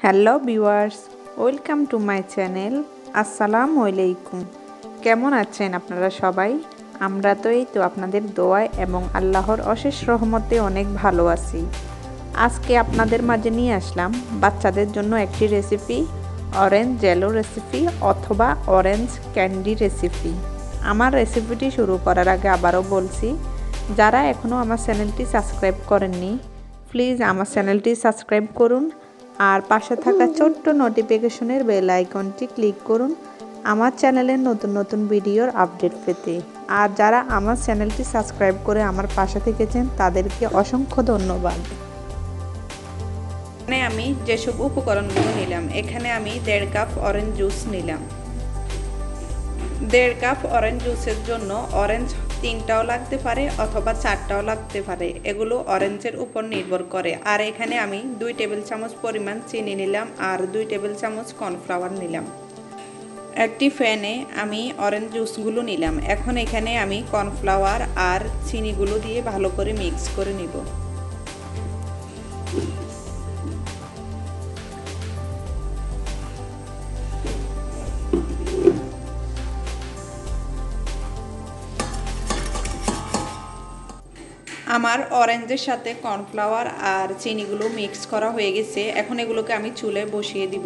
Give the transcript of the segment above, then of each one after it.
Hello viewers, welcome to my channel. আসসালামু আলাইকুম। কেমন আছেন আপনারা সবাই? আমরা তো এই তো আপনাদের দোয়ায় এবং আল্লাহর অশেষ রহমতে অনেক ভালো আছি। আজকে আপনাদের মাঝে নিয়ে আসলাম বাচ্চাদের জন্য একটি রেসিপি, অরেঞ্জ জেলো রেসিপি অথবা অরেঞ্জ ক্যান্ডি রেসিপি। আমার রেসিপিটি শুরু করার আগে আবারও বলছি, যারা এখনও আমার চ্যানেলটি সাবস্ক্রাইব করেননি প্লিজ আমার চ্যানেলটি সাবস্ক্রাইব করুন আর পাশে থাকা ছোট্ট নোটিফিকেশনের বেল আইকনটি ক্লিক করুন আমার চ্যানেলের নতুন নতুন ভিডিওর আপডেট পেতে। আর যারা আমার চ্যানেলটি সাবস্ক্রাইব করে আমার পাশে থেকেছেন তাদেরকে অসংখ্য ধন্যবাদ। এখানে আমি যেসব উপকরণগুলো নিলাম, এখানে আমি 1.5 কাপ অরেঞ্জ জুস নিলাম। 1.5 কাপ অরেঞ্জ জুসের জন্য অরেঞ্জ 3টাও লাগতে পারে অথবা 4টাও লাগতে পারে, এগুলো অরেঞ্জের উপর নির্ভর করে। আর এখানে আমি 2 টেবিল চামচ পরিমাণ চিনি নিলাম আর 2 টেবিল চামচ কর্নফ্লাওয়ার নিলাম। একটি প্যানে আমি অরেঞ্জ জুসগুলো নিলাম। এখন এখানে আমি কর্নফ্লাওয়ার আর চিনিগুলো দিয়ে ভালো করে মিক্স করে নিব। আমার অরেঞ্জের সাথে কর্নফ্লাওয়ার আর চিনিগুলো মিক্স করা হয়ে গেছে। এখন এগুলোকে আমি চুলায় বসিয়ে দিব।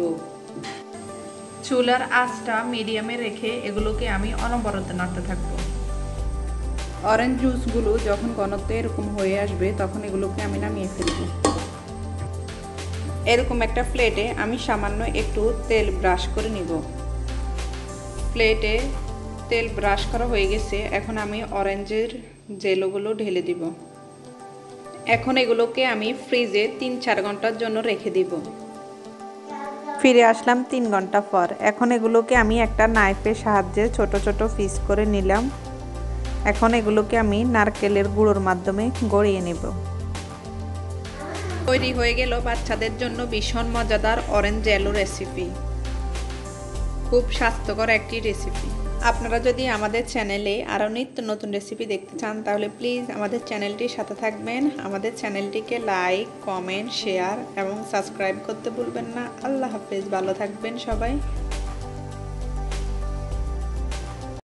চুলার আঁচটা মিডিয়ামে রেখে এগুলোকে আমি অনবরত নাড়তে থাকবো। অরেঞ্জ জুসগুলো যখন ঘনত্ব এরকম হয়ে আসবে তখন এগুলোকে আমি নামিয়ে ফেলব। এরকম একটা প্লেটে আমি সামান্য একটু তেল ব্রাশ করে নিব। প্লেটে তেল ব্রাশ করা হয়ে গেছে। এখন আমি অরেঞ্জের জেলোগুলো ঢেলে দিব। এখন এগুলোকে আমি ফ্রিজে 3-4 ঘন্টার জন্য রেখে দিব। ফিরে আসলাম 3 ঘন্টা পর। এখন এগুলোকে আমি একটা নাইফের সাহায্যে ছোট ছোট পিস করে নিলাম। এখন এগুলোকে আমি নারকেলের গুঁড়োর মাধ্যমে গড়িয়ে নেব। তৈরি হয়ে গেল বাচ্চাদের জন্য ভীষণ মজাদার অরেঞ্জ জেলো রেসিপি। খুব স্বাস্থ্যকর একটি রেসিপি। আপনারা যদি আমাদের চ্যানেলে আরও নিত্য নতুন রেসিপি দেখতে চান তাহলে প্লিজ আমাদের চ্যানেলটির সাথে থাকবেন। আমাদের চ্যানেলটিকে লাইক, কমেন্ট, শেয়ার এবং সাবস্ক্রাইব করতে ভুলবেন না। আল্লাহ হাফেজ, ভালো থাকবেন সবাই।